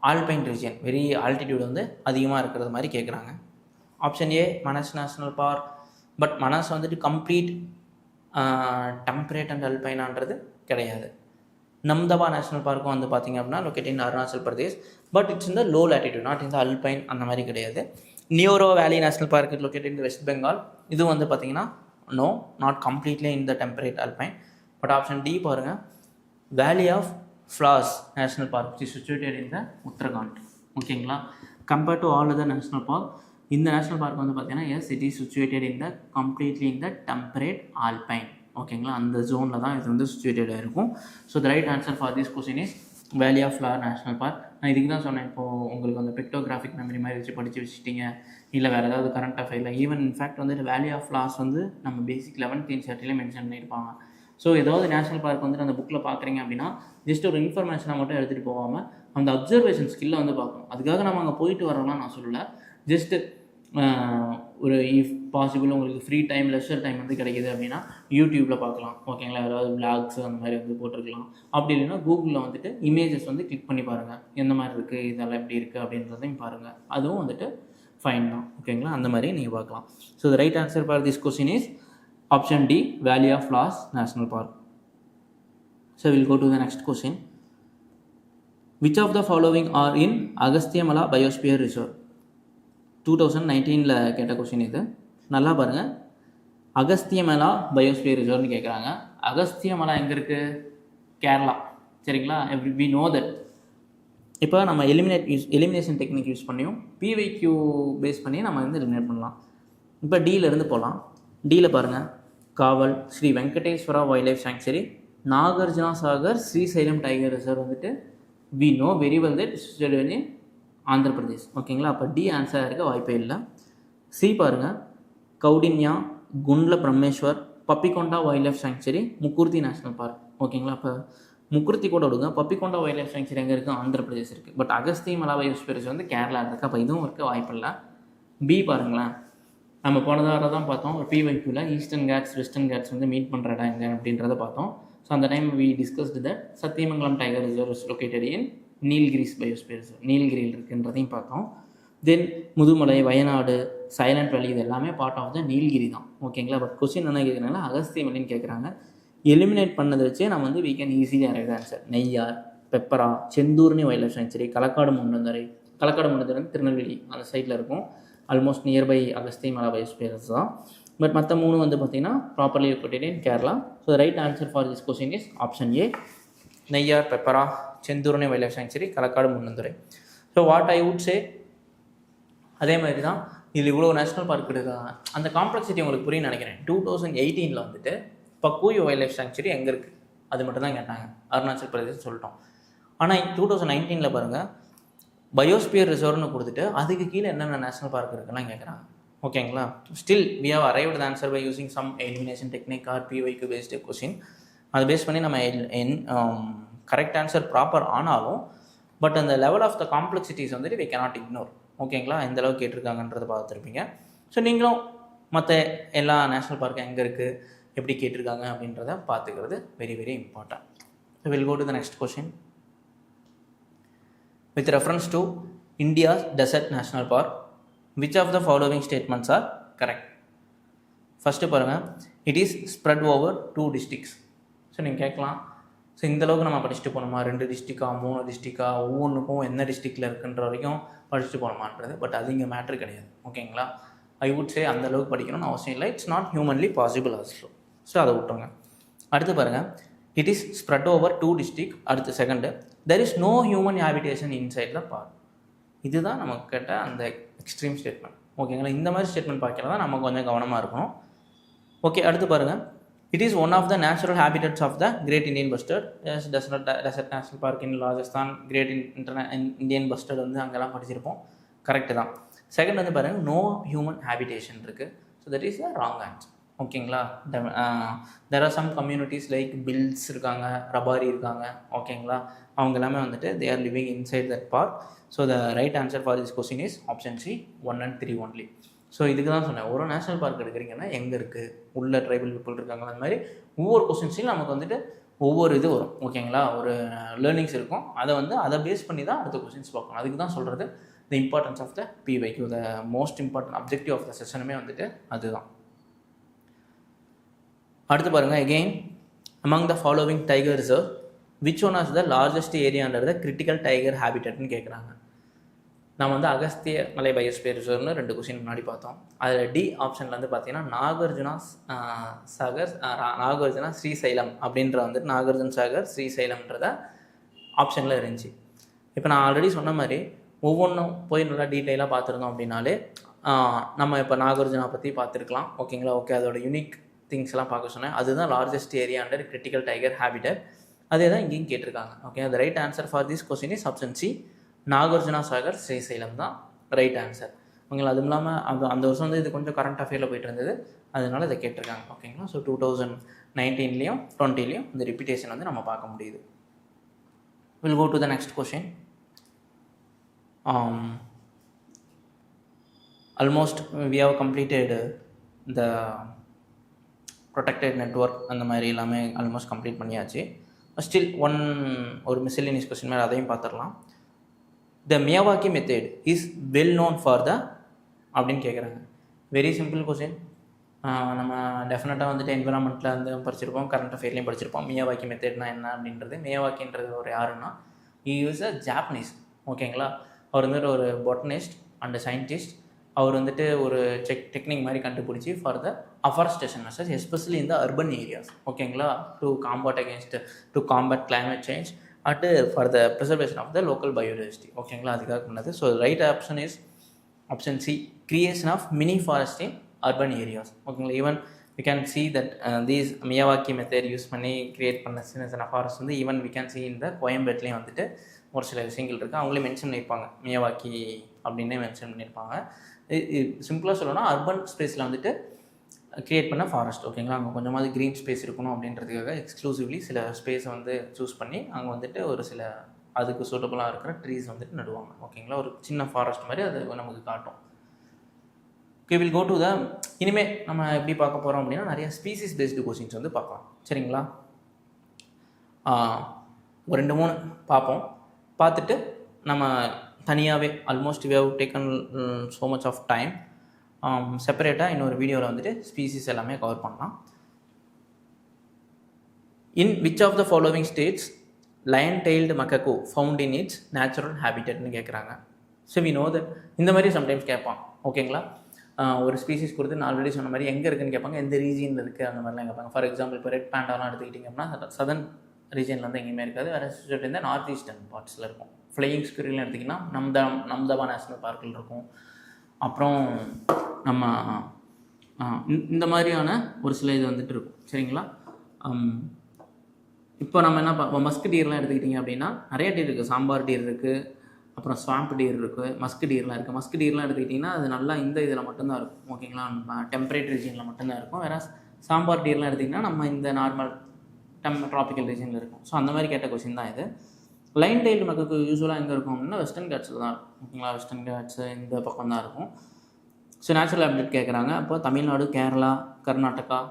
alpine region, very altitude வந்து அதிகமாக இருக்கிறது மாதிரி கேட்குறாங்க. Option A Manas national park. But மனஸ் வந்துட்டு கம்ப்ளீட் டெம்பரேட் அண்ட் அல்பைனான்றது கிடையாது. நம்தபா நேஷ்னல் பார்க்கும் வந்து பார்த்திங்க அப்படின்னா locate in Arunachal Pradesh, but it's இந்த லோ லேட்டிடியூட், நாட் இந்த அல்பைன் அந்த மாதிரி கிடையாது. Neora valley national park locate in West Bengal, இது வந்து பார்த்திங்கன்னா no, not completely in the temperate alpine. But option D பாருங்கள், valley of flowers national park is situated in the Uttarakhand. ஓகேங்களா? Compared to all other national park, இந்த national park வந்து பார்த்தீங்கன்னா yes it is situated in the completely in the temperate alpine. ஓகேங்களா? அந்த ஜோனில் தான் இது வந்து சிச்சுவேட்டடாக இருக்கும். So the right answer for this question is valley of flower national park. நான் இதுக்கு தான் சொன்னேன், இப்போது உங்களுக்கு அந்த பிக்டோகிராஃபிக் மெமரி மாதிரி வச்சு படித்து வச்சுட்டிங்க, இல்லை வேறு ஏதாவது கரண்ட் அஃபேரில் ஈவன் இன்ஃபேக்ட் வந்துட்டு வேலி ஆஃப் ஃப்ளார்ஸ் வந்து நம்ம பேசிக் 11th NCERT மென்ஷன் பண்ணியிருப்பாங்க. ஸோ ஏதாவது நேஷ்னல் பார்க் வந்துட்டு அந்த புக்கில் பார்க்குறீங்க அப்படின்னா ஜஸ்ட் ஒரு இன்ஃபர்மேஷனை மட்டும் எடுத்துகிட்டு போகாமல் அந்த அப்சர்வேஷன் ஸ்கில்லை வந்து பார்க்கணும். அதுக்காக நம்ம அங்கே போயிட்டு வரோம்லாம் நான் சொல்லலை, ஜஸ்ட்டு ஒரு இஃப் பாசிபிள் உங்களுக்கு ஃப்ரீ டைம் லெஷர் டைம் வந்து கிடைக்கிது அப்படின்னா யூடியூப்பில் பார்க்கலாம். ஓகேங்களா? ஏதாவது விளாக்ஸ் அந்த மாதிரி வந்து போட்டிருக்கலாம். அப்படி இல்லைன்னா கூகுளில் வந்துட்டு இமேஜஸ் வந்து கிளிக் பண்ணி பாருங்கள், எந்த மாதிரி இருக்குது, இதெல்லாம் எப்படி இருக்குது அப்படின்றதையும் பாருங்கள். அதுவும் வந்துட்டு ஃபைன் தான். ஓகேங்களா? அந்த மாதிரி நீங்கள் பார்க்கலாம். So the right answer for this question is option D, Valley of Flowers National Park. So we'll go to the next question. Which of the following are in Agasthyamala Biosphere Reserve? 2019ல கேட்ட question இது. நல்லா பாருங்கள், அகஸ்தியமலா biosphere ரிசர்வ்னு கேட்குறாங்க. அகஸ்தியமலா எங்கே இருக்குது? கேரளா. சரிங்களா? we know that இப்போ நம்ம எலிமினேஷன் டெக்னிக் யூஸ் பண்ணியும் பிவைக்யூ பேஸ் பண்ணி நம்ம வந்து எலிமினேட் பண்ணலாம். இப்போ டியிலேருந்து போகலாம். டியில் பாருங்கள், Kawal, Sri Venkateswara wildlife sanctuary, Nagarjuna Sagar Srisailam tiger reserve வந்துட்டு we know very well that situated in Andhra Pradesh. ஓகேங்களா? அப்போ டி ஆன்சராக இருக்க வாய்ப்பே இல்லை. சி பாருங்கள், Kaundinya, Gundla Brahmeswar, Papikonda wildlife sanctuary, Mukurthi national park. ஓகேங்களா? இப்போ முக்குர்த்தி கூட விடுங்க, பப்பிகொண்டா வைல்ட் லைஃப் சாங்சுரி எங்கே இருக்குது? ஆந்திர பிரதேஷ் இருக்குது. பட் அகஸ்தியமலா பயோஸ்பியர் ரிசர்வ் வந்து கேரளா இருக்குது. அப்போ இதுவும் இருக்க வாய்ப்பில்லை. பி பாருங்களேன், நம்ம போன தடவை தான் பார்த்தோம் ஒரு பிவைக்யூவில் ஈஸ்டர்ன் கேட்ஸ் வெஸ்டர்ன் கேட்ஸ் வந்து மீட் பண்ணுற இடம் எங்கே அப்படின்றத பார்த்தோம். ஸோ அந்த time we discussed that Sathyamangalam tiger reserve is located in Nilgiris biosphere reserve, நீலகிரியில் இருக்குன்றதையும் பார்த்தோம். தென் முதுமலை, வயநாடு, சைலண்ட் வேலி இது எல்லாமே பார்ட் ஆஃப் த நீலகிரி தான். ஓகேங்களா. பட் கொஸ்டின் என்ன கேட்குறாங்கன்னா அகஸ்திய மலைன்னு கேட்குறாங்க. எலிமினேட் பண்ணதை வச்சே நம்ம வந்து we can easily arrive answer. Neyyar, Peppara, Shendurney wildlife sanctuary, Kalakkad Mundanthurai வந்து திருநெல்வேலி அந்த சைடில் இருக்கும். ஆல்மோஸ்ட் நியர்பை அகஸ்திய மலை பயோஸ்பியர்ஸ் தான். பட் மற்ற 3 வந்து பார்த்திங்கன்னா properly located in Kerala. So right answer for this question is option A, Neyyar, Peppara, Shendurney wildlife sanctuary, Kalakkad Mundanthurai. So what I would say, அதே மாதிரி தான் இதில் இவ்வளோ நேஷ்னல் பார்க் இருக்காங்க. அந்த காம்ப்ளெக்சிட்டி உங்களுக்கு புரியும்னு நினைக்கிறேன். 2018 வந்துட்டு பக்கூயோ வைல்ட் லைஃப் சாங்சுரி எங்கே இருக்குது அது மட்டும் தான் கேட்டாங்க. அருணாச்சல் பிரதேசம் சொல்லிட்டோம். ஆனால் 2019 பாருங்கள் பயோஸ்பியர் ரிசர்வ்னு கொடுத்துட்டு அதுக்கு கீழே என்னென்ன நேஷனல் பார்க் இருக்குலாம் கேட்குறாங்க. ஓகேங்களா. Still we have arrived the answer by using some elimination technique or பிவைக்கு பேஸ்டு கொஸ்டின். அதை பேஸ் பண்ணி நம்ம கரெக்ட் ஆன்சர் ப்ராப்பர் ஆனாலும் பட் அந்த லெவல் ஆஃப் த காம்ப்ளெக்சிட்டிஸ் வந்துட்டு வி கேனாட் இக்னோர். ஓகேங்களா. எந்த அளவுக்கு கேட்டிருக்காங்கன்றதை பார்த்துருப்பீங்க. ஸோ நீங்களும் மற்ற எல்லா நேஷ்னல் பார்க்கும் எங்கே இருக்குது, எப்படி கேட்டிருக்காங்க அப்படின்றத பார்த்துக்கிறது very very important. So will go to the next question. With reference to India's Desert National Park, which of the following statements are correct? First பாருங்கள், it is spread over 2 districts. So நீங்கள் கேட்கலாம், so இந்தளவுக்கு நம்ம படிச்சுட்டு போகணுமா, 2 டிஸ்ட்ரிக்டா 3 டிஸ்ட்ரிக்டா, ஒவ்வொன்றுக்கும் என்ன டிஸ்ட்ரிக்டில் இருக்குன்ற வரைக்கும் படிச்சுட்டு போகணுமான்றது. பட் அது இங்கே மேட்ரு கிடையாது. ஓகேங்களா. ஐ வுட் சே அந்தளவுக்கு படிக்கணும்னு அவசியம் இல்லை. It's not humanly possible also. So அதை விட்டுருங்க. அடுத்து பாருங்கள், it is spread over 2 districts. அடுத்து second, there is no human habitation inside the park. இதுதான் நமக்கு கேட்ட அந்த எக்ஸ்ட்ரீம் ஸ்டேட்மெண்ட். ஓகேங்களா. இந்த மாதிரி ஸ்டேட்மெண்ட் பார்க்கறது தான் நம்ம கொஞ்சம் கவனமாக இருக்கணும். ஓகே. அடுத்து பாருங்கள், it is one of the natural habitats of the Great Indian Bustard. Desert National Park in Rajasthan, Great Indian Bustard வந்து அங்கெல்லாம் படிச்சிருப்போம். கரெக்டு தான். செகண்ட் வந்து பாருங்கள், no human habitation இருக்குது. So that is the wrong answer. ஓகேங்களா. There are some communities like Bhils இருக்காங்க, ரபாரி இருக்காங்க. ஓகேங்களா. அவங்க எல்லாமே வந்துட்டு they are living inside that park. So the right answer for this question is option C 1 and 3 only. So இதுக்கு தான் சொன்னேன், ஒரு நேஷனல் பார்க் எடுக்கிறீங்கன்னா எங்கே இருக்குது, உள்ள ட்ரைபல் பீப்புள் இருக்காங்க. அந்த மாதிரி ஒவ்வொரு கொஸ்டின்ஸையும் நமக்கு வந்துட்டு ஒவ்வொரு இது வரும். ஓகேங்களா. ஒரு லேர்னிங்ஸ் இருக்கும். அதை பேஸ் பண்ணி தான் அடுத்த கொஸ்டின்ஸ் பார்க்கணும். அதுக்கு தான் சொல்கிறது the importance of the PYQ. The most important objective of the செஷனுமே வந்துட்டு அதுதான். அடுத்து பாருங்கள், again among the following tiger reserve which one is the largest area under the critical tiger habitatன்னு கேட்குறாங்க. நம்ம வந்து அகஸ்திய மலை பயோஸ்பியர் ரிசர்வ்னு 2 கொஸ்டின் முன்னாடி பார்த்தோம். அதில் டி ஆப்ஷனில் வந்து பார்த்தீங்கன்னா நாகார்ஜுனா ஸ்ரீசைலம் அப்படின்ற வந்துட்டு நாகார்ஜுன சாகர் ஸ்ரீசைலம்ன்றத ஆப்ஷனில் இருந்துச்சு. இப்போ நான் ஆல்ரெடி சொன்ன மாதிரி ஒவ்வொன்றும் போய் நல்லா டீட்டெயிலாக பார்த்துருந்தோம் அப்படின்னாலே நம்ம இப்போ நாகார்ஜுனா பற்றி பார்த்துருக்கலாம். ஓகேங்களா. ஓகே. அதோட யூனிக் திங்ஸ்லாம் பார்க்க சொன்னேன். அதுதான் largest area under critical tiger habitat. அதே தான் இங்கேயும் கேட்டிருக்காங்க. ஓகே. அந்த right answer for this question is option C, Nagarjuna Sagar Srisailam தான் ரைட் ஆன்சர். ஓகேங்களா. அதுவும் இல்லாமல் அந்த வருஷம் வந்து இது கொஞ்சம் கரண்ட் அஃபேரில் போயிட்டு இருந்தது, அதனால இதை கேட்டிருக்காங்க. ஓகேங்களா. ஸோ 2019லேயும் 20லேயும் இந்த ரிப்பீட்டேஷன் வந்து நம்ம பார்க்க முடியுது. Will go to the next question. Almost we have completed the protected network அந்த மாதிரி எல்லாமே ஆல்மோஸ்ட் கம்ப்ளீட் பண்ணியாச்சு. ஸ்டில் ஒரு மிஸ்செலேனியஸ் கொஸ்டின் மேலே அதையும் பார்த்துடலாம். The Miyawaki method is well known for the அப்படின்னு கேட்குறாங்க. Very simple question. நம்ம டெஃபினட்டாக வந்துட்டு என்விரான்மெண்ட்டில் வந்து படிச்சிருப்போம், கரண்ட் அஃபேர்லேயும் படிச்சிருப்போம். மியாவாக்கி மெத்தட்னா என்ன அப்படின்றது. மியாவாக்கின்றது ஒரு யாருன்னா இஸ் அ ஜாப்பனீஸ். ஓகேங்களா. அவர் வந்துட்டு ஒரு பொட்டனிஸ்ட் அண்ட் சயின்டிஸ்ட். அவர் வந்துட்டு ஒரு டெக்னிக் மாதிரி கண்டுபிடிச்சி for the afforestation measures especially இந்த அர்பன் ஏரியாஸ். ஓகேங்களா. To combat climate change at for the preservation of the local biodiversity. ஓகேங்களா. அதுக்காக பண்ணது. So right option is option C, creation of mini forest in urban areas. ஓகேங்களா. Even we can see that these Miyawaki method use பண்ணி create பண்ண சின்ன சின்ன forest வந்து even we can C இந்த கோயம்பேட்லேயும் வந்துட்டு ஒரு சில விஷயங்கள் இருக்குது. அவங்களே மென்ஷன் பண்ணியிருப்பாங்க, மியாவாக்கி அப்படின்னே மென்ஷன் பண்ணியிருப்பாங்க. சிம்பிளாக சொல்லணும்னா அர்பன் ஸ்பேஸில் வந்துட்டு க்ரியேட் பண்ண ஃபாரஸ்ட். ஓகேங்களா. அங்கே கொஞ்சமாவது க்ரீன் ஸ்பேஸ் இருக்கணும் அப்படின்றதுக்காக எக்ஸ்க்ளூசிவ்லி சில ஸ்பேஸை வந்து சூஸ் பண்ணி அங்கே வந்துட்டு ஒரு சில அதுக்கு சூட்டபுளாக இருக்கிற ட்ரீஸ் வந்துட்டு நடுவாங்க. ஓகேங்களா. ஒரு சின்ன ஃபாரஸ்ட் மாதிரி அது நமக்கு காட்டும். Okay, will go to the இனிமேல் நம்ம எப்படி பார்க்க போகிறோம் அப்படின்னா நிறைய ஸ்பீசிஸ் பேஸ்டு கொஸ்டின்ஸ் வந்து பார்க்கலாம். சரிங்களா? ஒரு 2-3 பார்ப்போம். பார்த்துட்டு நம்ம தனியாகவே almost we have taken so much of time, செப்பரேட்டாக இன்னொரு வீடியோவில் வந்துட்டு ஸ்பீசிஸ் எல்லாமே கவர் பண்ணலாம். In which of the following states lion tailed macaque found in its natural ஹேபிட்டட்னு கேட்குறாங்க. ஸோ வி நோ தட் இந்த மாதிரி சம்டைம்ஸ் கேட்பான். ஓகேங்களா? ஒரு ஸ்பீசிஸ் கொடுத்து நான் ஆல்ரெடி சொன்ன மாதிரி எங்கே இருக்குன்னு கேட்பாங்க, எந்த ரீஜியனில் இருக்குது அந்த மாதிரிலாம் கேட்பாங்க. ஃபார் எக்ஸாம்பிள் இப்போ ரெட் பேண்டாலாம் எடுத்துக்கிட்டிங்க அப்படின்னா சதர்ன் ரீஜனில் வந்து எங்கேயுமே இருக்காது, வேறு இந்த நார்த் ஈஸ்டர்ன் பார்ட்ஸில் இருக்கும். ஃப்ளையிங் ஸ்குரில்னு எடுத்திங்கன்னா நம்தபா நேஷ்னல் பார்க்கில் இருக்கும். அப்புறம் நம்ம இந்த மாதிரியான ஒரு சில இது வந்துட்டு இருக்கும். சரிங்களா? இப்போ நம்ம என்ன மஸ்க் டீர்லாம் எடுத்துக்கிட்டிங்க அப்படின்னா நிறைய டீர் இருக்குது. சாம்பார் டீர் இருக்குது, அப்புறம் ஸ்வாம்ப் டீர் இருக்குது, மஸ்க் டீர்லாம் இருக்குது. மஸ்க் டீர்லாம் எடுத்துக்கிட்டிங்கன்னா அது நல்லா இந்த இதில் மட்டும்தான் இருக்கும். ஓகேங்களா? டெம்பரேட் ரீஜனில் மட்டும்தான் இருக்கும். வேறு சாம்பார் டீர்லாம் எடுத்திங்கன்னா நம்ம இந்த நார்மல் ட்ராபிக்கல் ரீஜனில் இருக்கும். ஸோ அந்த மாதிரி கேட்ட கொஸ்டின் தான் இது. லைன் டெய்ல்டு மக்காக்கு யூஸ்வலாக எங்கே இருக்கும் அப்படின்னா வெஸ்டர்ன் காட்ஸில் தான் இருக்கும். ஓகேங்களா? வெஸ்டர்ன் காட்ஸு இந்த பக்கம் தான் இருக்கும். ஸோ நேச்சுரல் ஹேபிட்டட் கேட்குறாங்க. அப்போ தமிழ்நாடு, கேரளா, கர்நாடகா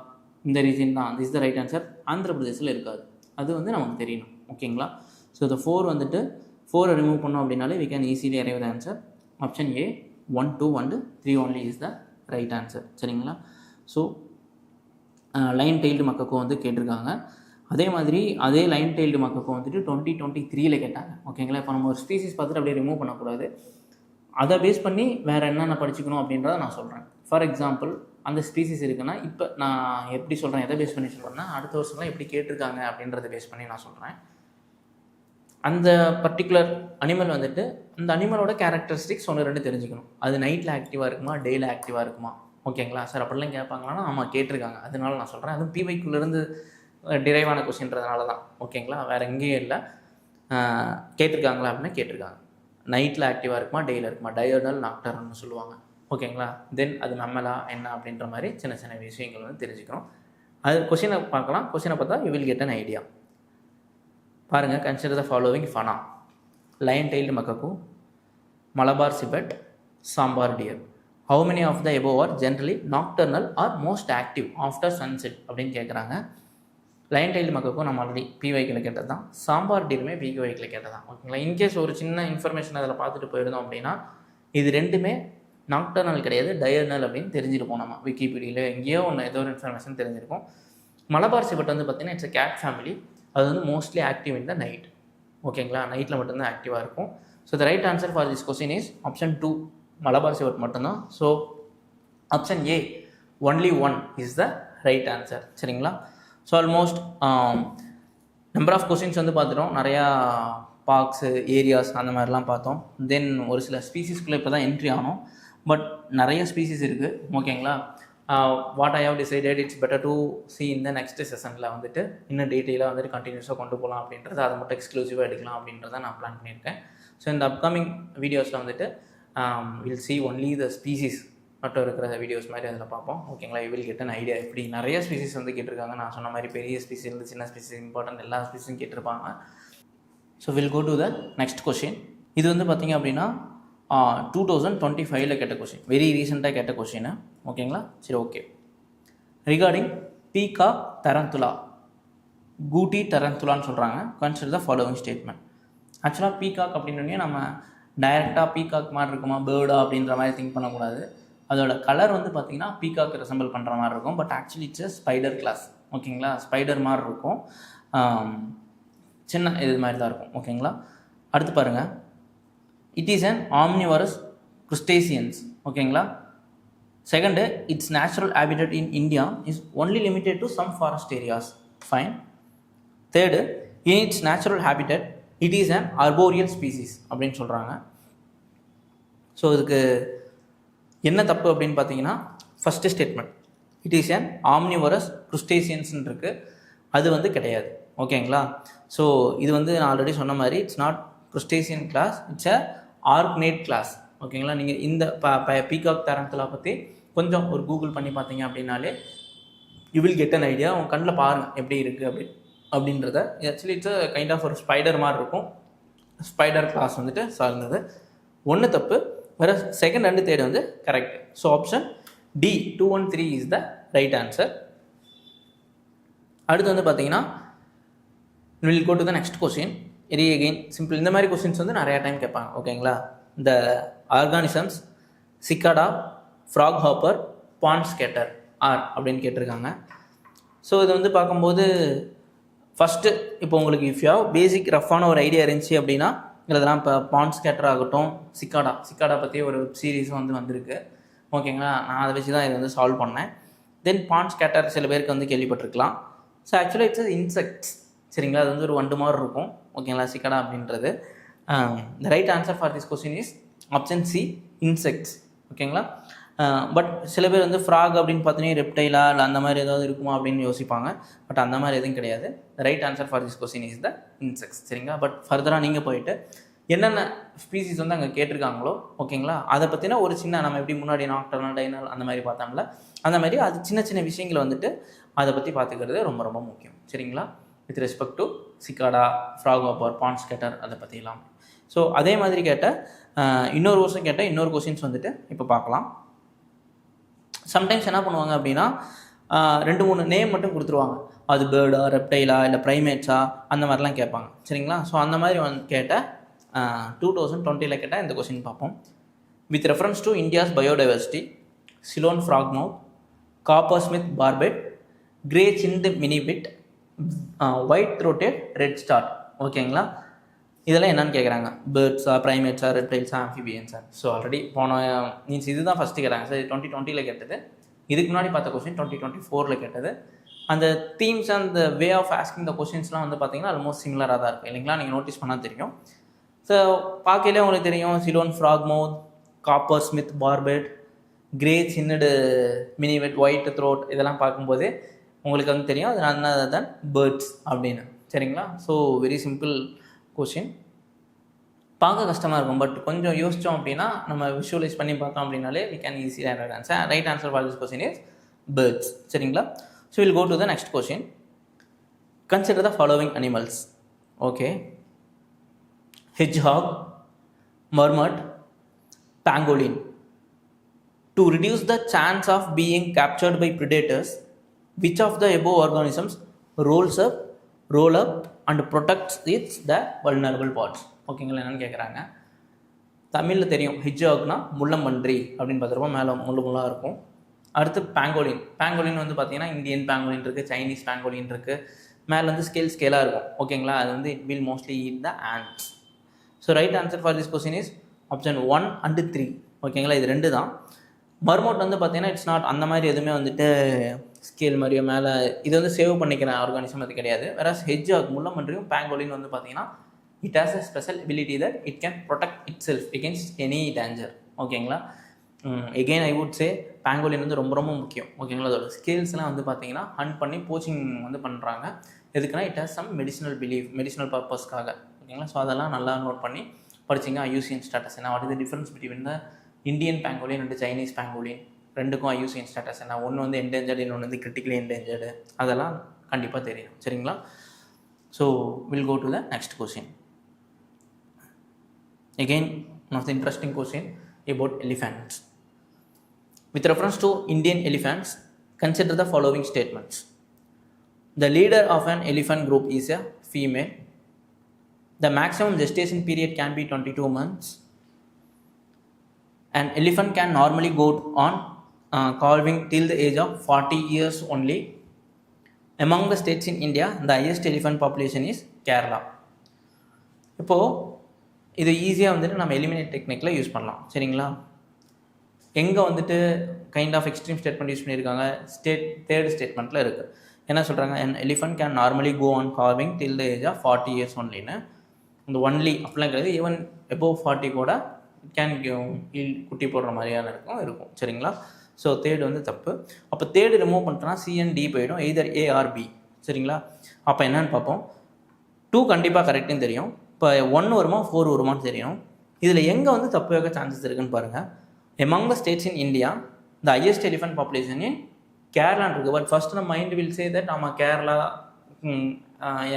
இந்த ரீஜன் தான். This the right answer. Andhra பிரதேசில் இருக்காது, அது வந்து நமக்கு தெரியணும். ஓகேங்களா? ஸோ இந்த 4 வந்துட்டு 4 ரிமூவ் பண்ணோம் அப்படின்னாலே we can easily arrive the answer. Option A 1, 2 and 3 only is the right answer. சரிங்களா? ஸோ லைன் டெய்ல்டு மக்காக்கோ வந்து கேட்டிருக்காங்க. அதே மாதிரி அதே லைன் டெய்ல்டு மக்காக்கோ வந்துட்டு 2023 கேட்டாங்க. ஓகேங்களா? இப்போ நம்ம ஒரு ஸ்பீசிஸ் பார்த்துட்டு அப்படியே ரிமூவ் பண்ணக்கூடாது, அதை பேஸ் பண்ணி வேறு என்னென்ன படிச்சுக்கணும் அப்படின்றத நான் சொல்கிறேன். ஃபார் எக்ஸாம்பிள் அந்த ஸ்பீசிஸ் இருக்குன்னா இப்போ நான் எப்படி சொல்கிறேன், எதை பேஸ் பண்ணி சொல்கிறேன்னா அடுத்த வருஷம்லாம் எப்படி கேட்டிருக்காங்க அப்படின்றத பேஸ் பண்ணி நான் சொல்கிறேன். அந்த பர்டிகுலர் அனிமல் வந்துட்டு அந்த அனிமலோட கேரக்டரிஸ்டிக்ஸ் 1-2 தெரிஞ்சுக்கணும். அது நைட்டில் ஆக்டிவாக இருக்குமா, டேயில் ஆக்டிவாக இருக்குமா? ஓகேங்களா சார்? அப்படிலாம் கேட்பாங்களான்னா ஆமாம் கேட்டிருக்காங்க, அதனால நான் சொல்கிறேன். அதுவும் பிவைக்குள்ளேருந்து டிரைவான கொஸ்டின்றதுனால தான். ஓகேங்களா? வேறு எங்கேயும் இல்லை. கேட்டிருக்காங்களா அப்படின்னா கேட்டிருக்காங்க. நைட்டில் ஆக்டிவாக இருக்குமா, டேயில் இருக்குமா, டயர்னல் நாக்டர்னு சொல்லுவாங்க. ஓகேங்களா? தென் அது மெம்மலா என்ன அப்படின்ற மாதிரி சின்ன சின்ன விஷயங்கள் வந்து தெரிஞ்சுக்கணும். அது கொஸ்டினை பார்க்கலாம். கொஸ்டினை பார்த்தா you will get an idea. பாருங்கள், consider the following fauna: lion tailed macaque, Malabar civet, sambar deer. How many of the above are generally nocturnal or most active after sunset அப்படின்னு கேட்குறாங்க. லைன் டெய்ல்டு மக்காக்கோ நம்ம ஆல்ரெடி பிவைக்கில் கேட்டது தான், சாம்பார் டீருமே பிவைக்கில் கேட்டது தான். ஓகேங்களா? இன்கேஸ் ஒரு சின்ன இன்ஃபர்மேஷன் அதில் பார்த்துட்டு போயிருந்தோம் அப்படின்னா இது ரெண்டுமே நாக்டர்னல் கிடையாது, டயர்னல் அப்படின்னு தெரிஞ்சிருப்போம். நம்ம விக்கிபீடியாவில் எங்கேயோ ஒன்று ஏதோ ஒரு இன்ஃபர்மேஷன் தெரிஞ்சிருக்கும். மலபார் சிபெட் வந்து பார்த்திங்கன்னா இட்ஸ் அ கேட் ஃபேமிலி. அது வந்து mostly active in the night. ஓகேங்களா? நைட்டில் மட்டும்தான் ஆக்டிவாக இருக்கும். So the right answer for this question is option 2, Malabar civet மட்டும்தான். So option A only 1 is the right answer. சரிங்களா? So almost number of questions வந்து பார்த்துட்டோம். நிறையா பார்க்ஸு, ஏரியாஸ் அந்த மாதிரிலாம் பார்த்தோம். தென் ஒரு சில ஸ்பீசிஸ்குள்ளே இப்போ தான் என்ட்ரி ஆனோம். பட் நிறைய ஸ்பீசிஸ் இருக்குது. ஓகேங்களா? What I have decided it's better to see இந்த நெக்ஸ்ட் செஷனில் வந்துட்டு இன்னும் டீட்டெயிலாக வந்துட்டு கண்டினியூஸாக கொண்டு போகலாம் அப்படின்றது, அதை மட்டும் எக்ஸ்க்ளூசிவாக எடுக்கலாம் அப்படின்றத நான் பிளான் பண்ணியிருக்கேன். ஸோ இந்த அப்கமிங் வீடியோஸில் வந்துட்டு will see only the species மட்டும் இருக்கிற வீடியோஸ் மாதிரி அதில் பார்ப்போம். ஓகேங்களா? You will get an idea. இப்படி நிறைய ஸ்பீசிஸ் வந்து கேட்டிருக்காங்க. நான் சொன்ன மாதிரி பெரிய ஸ்பீசிஸ் இருந்து சின்ன ஸ்பீசிஸ், இம்பார்ட்டன்ட் எல்லா ஸ்பீஸும் கேட்டிருப்பாங்க. So will go to the next question. இது வந்து பார்த்திங்க அப்படின்னா 2025 கேட்ட கொஸ்டின், வெரி ரீசெண்டாக கேட்ட கொஸ்டின். ஓகேங்களா? சரி, ஓகே. ரிகார்டிங் பீகாக் டரந்துலா, கூட்டி டரந்துலான்னு சொல்கிறாங்க. Consider the following statement. ஆக்சுவலாக பீகாக் அப்படின்னே நம்ம டைரெக்டாக பீகாக் மாதிரி இருக்குமா, பேர்டா அப்படின்ற மாதிரி திங்க் பண்ணக்கூடாது. அதோட கலர் வந்து பார்த்திங்கன்னா பீகாக் ரெசம்பிள் பண்ணுற மாதிரி இருக்கும். But actually it's spider class. ஓகேங்களா? ஸ்பைடர் மாதிரி இருக்கும், சின்ன இது மாதிரி தான் இருக்கும். ஓகேங்களா? அடுத்து பாருங்கள், it is an omnivorous crustaceans. ஓகேங்களா? Second, its natural habitat in India is only limited to some forest areas. Fine. Third, in its natural habitat it is an arboreal species அப்படின்னு சொல்கிறாங்க. ஸோ இதுக்கு என்ன தப்பு அப்படின்னு பார்த்தீங்கன்னா, first statement it is an omnivorous crustaceansன்னு இருக்குது, அது வந்து கிடையாது. ஓகேங்களா? ஸோ இது வந்து நான் ஆல்ரெடி சொன்ன மாதிரி it's not crustacean class, it's a arachnid class. ஓகேங்களா? நீங்கள் இந்த பீகாக் டரந்துலா பற்றி கொஞ்சம் ஒரு கூகுள் பண்ணி பார்த்தீங்க அப்படின்னாலே you will get an idea. உங்கள் கண்ணில் பாருங்கள் எப்படி இருக்குது அப்படின்றத. ஆக்சுவலி இட்ஸ் கைண்ட் ஆஃப் ஒரு ஸ்பைடர் மாதிரி இருக்கும். ஸ்பைடர் கிளாஸ் வந்துட்டு சார்ந்தது. ஒன்று தப்பு, வேறு செகண்ட் அண்டு தேர்டு வந்து correct. So option D 213 is the right answer. அடுத்து வந்து பார்த்தீங்கன்னா will go to the next question. இது எகெயின் சிம்பிள். இந்த மாதிரி கொஸ்டின்ஸ் வந்து நிறையா டைம் கேட்பாங்க. ஓகேங்களா? The organisms cicada, froghopper, pond scatter R அப்படின்னு கேட்டிருக்காங்க. ஸோ இது வந்து பார்க்கும்போது ஃபஸ்ட்டு இப்போ உங்களுக்கு இஃப் யூ பேசிக் ரஃப்பான ஒரு ஐடியா இருந்துச்சு அப்படின்னா இதெல்லாம் இப்போ பாண்ட் ஸ்கேட்டர் ஆகட்டும், சிக்காடா பற்றி ஒரு சீரீஸும் வந்து வந்திருக்கு. ஓகேங்களா? நான் அதை வச்சு தான் இதை வந்து சால்வ் பண்ணேன். தென் பாண்ட் ஸ்கேட்டர் சில பேருக்கு வந்து கேள்விப்பட்டிருக்கலாம். ஸோ ஆக்சுவலாக இட்ஸ் இன்செக்ட்ஸ். சரிங்களா? அது வந்து ஒரு வண்டு மாதிரி இருக்கும். ஓகேங்களா? சிக்காடா அப்படின்றது. த right answer for this question is option C, insects. ஓகேங்களா? பட் சில பேர் வந்து ஃப்ராக் அப்படின்னு பார்த்தீங்கன்னா ரெப்டைலா இல்லை அந்த மாதிரி ஏதாவது இருக்குமா அப்படின்னு யோசிப்பாங்க. பட் அந்த மாதிரி எதுவும் கிடையாது. த right answer for this question is the insects. சரிங்களா? பட் ஃபர்தராக நீங்கள் போயிட்டு என்னென்ன ஸ்பீசிஸ் வந்து அங்கே கேட்டிருக்காங்களோ, ஓகேங்களா, அதை பற்றினா ஒரு சின்ன நம்ம எப்படி முன்னாடி நாக்டர்னல், டைனல் அந்த மாதிரி பார்த்தோம்ல, அந்த மாதிரி அது சின்ன சின்ன விஷயங்களை வந்துட்டு அதை பற்றி பார்த்துக்கிறது ரொம்ப ரொம்ப முக்கியம். சரிங்களா? With respect to cicada, froghopper, pond scatter அதை பற்றிலாம். ஸோ அதே மாதிரி கேட்ட இன்னொரு வருஷம் கேட்ட இன்னொரு கொஸ்டின்ஸ் வந்துட்டு இப்போ பார்க்கலாம். சம்டைம்ஸ் என்ன பண்ணுவாங்க அப்படின்னா 2-3 நேம் மட்டும் கொடுத்துருவாங்க. அது பேர்டா, ரெப்டைலா, இல்லை ப்ரைமேட்ஸா அந்த மாதிரிலாம் கேட்பாங்க. சரிங்களா? ஸோ அந்த மாதிரி கேட்ட 2020 கேட்டால் இந்த கொஸ்டின் பார்ப்போம். With reference to India's biodiversity, Ceylon frogmouth, coppersmith barbet, grey chinned minivet, white throated redstart. ஓகேங்களா? இதெல்லாம் என்னன்னு கேட்குறாங்க. பேர்ட்ஸா, ப்ரைமேட்ஸா, ரெப்டைல்ஸா, ஆம்ஃபிபியன்ஸா. ஸோ ஆல்ரெடி மீன்ஸ் இதுதான் ஃபஸ்ட்டு கேட்டாங்க. சார் 2020 கேட்டது. இதுக்கு முன்னாடி பார்த்த கொஸ்டின் 2024 கேட்டது. அந்த தீம்ஸ் அந்த வே ஆஃப் ஆஸ்கிங் த கொஸ்டின்ஸ்லாம் வந்து பார்த்தீங்கன்னா ஆல்மோஸ்ட் சிமிலராக தான் இருக்குது. இல்லைங்களா? நீங்கள் நோட்டீஸ் பண்ணால் தெரியும். ஸோ பார்க்கலே உங்களுக்கு தெரியும். Ceylon frogmouth, coppersmith barbet, grey chinned minivet, white throat இதெல்லாம் பார்க்கும்போதே உங்களுக்கு வந்து தெரியும் அது நன் தன் பேர்ட்ஸ் அப்படின்னு. சரிங்களா? So very simple question. பார்க்க கஷ்டமாக இருக்கும். பட் கொஞ்சம் யோசித்தோம் அப்படின்னா நம்ம விஷுவலைஸ் பண்ணி பார்த்தோம் அப்படின்னாலே வி கேன் ஈஸியாக answer. Right answer for this question is birds. சரிங்களா? So will go to the next question. Consider the following animals. Okay. Hedgehog, marmot, pangolin. To reduce the chance of being captured by predators, which of the above organisms rolls up and protects its the vulnerable parts? ஓகேங்களா? என்னென்னு கேட்குறாங்க. தமிழில் தெரியும். ஹெட்ஜாக்னா முள்ளம்பன்றி அப்படின்னு பார்த்துருப்போம். மேலே முள்ளாக இருக்கும். அடுத்து பேங்கோலின் வந்து பார்த்தீங்கன்னா இந்தியன் பேங்கோலின் இருக்குது, சைனீஸ் பேங்கோலின் இருக்குது. மேலே வந்து ஸ்கேலாக இருக்கும். ஓகேங்களா? அது வந்து it will mostly eat the ants. So right answer for this question is option 1 and 3. ஓகேங்களா? இது 2 தான். மர்மோட் வந்து பார்த்தீங்கன்னா இட்ஸ் நாட் அந்த மாதிரி எதுவுமே வந்துட்டு ஸ்கேல் மாதிரியோ மேலே இது வந்து சேவ் பண்ணிக்கிற ஆர்கானிசம் அது கிடையாது. வேற ஹெட்ஜாக் முள்ளம்பன்றியும் பேங்கோலின் வந்து பார்த்தீங்கன்னா it has a special ability that it can protect itself against any danger. ஓகேங்களா? Again I would say pangolin வந்து ரொம்ப ரொம்ப முக்கியம். ஓகேங்களா? அதோட ஸ்கேல்ஸ்லாம் வந்து பார்த்தீங்கன்னா ஹண்ட் பண்ணி போச்சிங் வந்து பண்ணுறாங்க. எதுக்குன்னா இட் ஹாஸ் சம் மெடிசினல் பர்பஸ்க்காக. ஓகேங்களா? ஸோ அதெல்லாம் நல்லா நோட் பண்ணி படிச்சிங்க. ஐயூசிஎன் ஸ்டேட்டஸ் என்ன, what is the difference between the Indian pangolin and Chinese pangolin, ரெண்டுக்கும் ஐயூசிஎன் ஸ்டேட்டஸ் என்ன, ஒன்று வந்து என்டேஞ்சர்டு, இன்னொன்று வந்து கிரிட்டிக்கலி என்டேஞ்சர்டு, அதெல்லாம் கண்டிப்பாக தெரியும். சரிங்களா? So will go to the next question. Again, one of the interesting question about elephants. With reference to Indian elephants, consider the following statements. The leader of an elephant group is a female. The maximum gestation period can be 22 months. An elephant can normally go on calving till the age of 40 years only. Among the states in India, the highest elephant population is Kerala. இப்போது இது ஈஸியாக வந்துட்டு நம்ம eliminate டெக்னிக்கில் use பண்ணலாம். சரிங்களா? எங்கே வந்துட்டு kind of extreme statement use பண்ணியிருக்காங்க, தேர்ட் ஸ்டேட்மெண்ட்டில் இருக்குது. என்ன சொல்கிறாங்க? an elephant can normally go on calving till the age of 40 years onlyன்னு. இந்த ஒன்லி அப்படிலாம் கிடையாது. ஈவன் above 40 கூட கேன் குட்டி போடுற மாதிரியான இருக்கும். சரிங்களா? ஸோ தேர்டு வந்து தப்பு. அப்போ தேர்டு ரிமூவ் பண்ணிட்டோன்னா CND போயிடும். Either A or B. சரிங்களா? அப்போ என்னன்னு பார்ப்போம். 2 கண்டிப்பாக கரெக்டுன்னு தெரியும். இப்போ 1 வருமா 4 வருமானு தெரியும். இதில் எங்கே வந்து தப்பு வைக்க சான்சஸ் இருக்குன்னு பாருங்கள். Among the states in India the highest elephant population in கேரளான்னு இருக்குது. பட் ஃபர்ஸ்ட் நம்ம மைண்ட் வில் சே தட் நம்ம கேரளா